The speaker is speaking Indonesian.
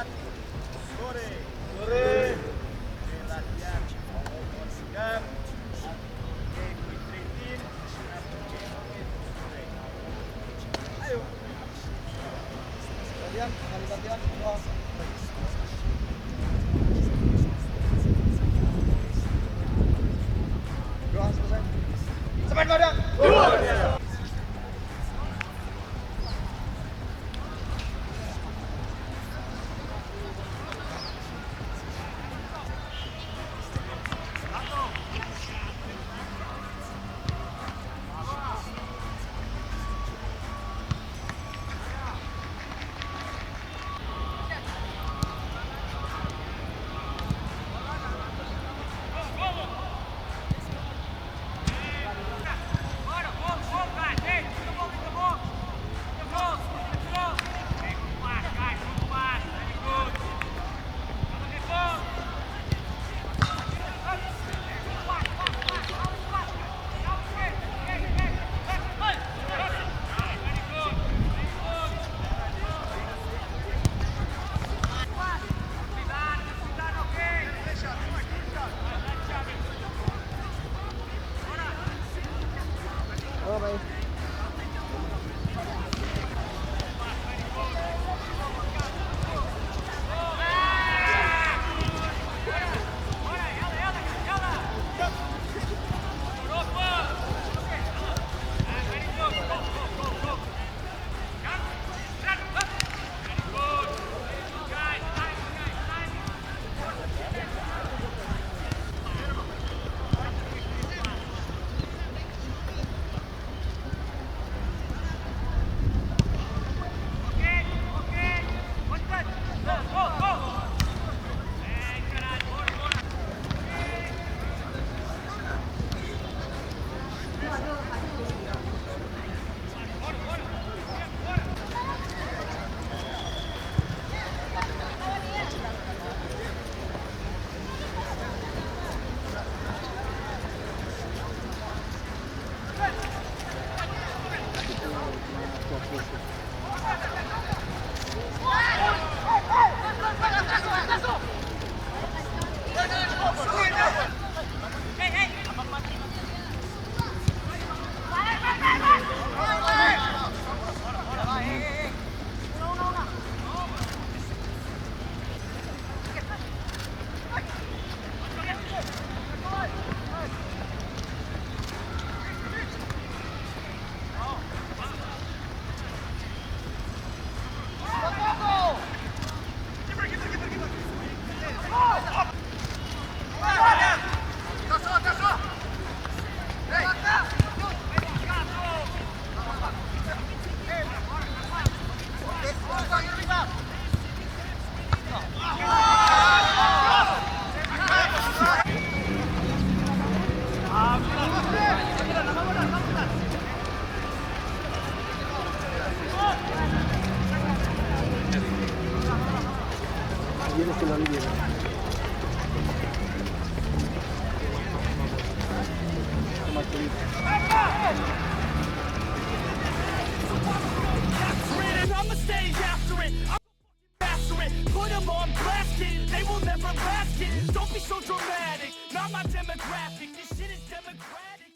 Selamat sore. Sore. Latihan sigap. Game with 3 team. Ayo. Latihan, kali latihan. Wah. Doa selesai. Semen badan. Oh, baik. Viene finale viene. I'ma stay after it. I'm master it. Put them on blast it. They will never last it. Don't be so dramatic. Not my demographic. This shit is democratic.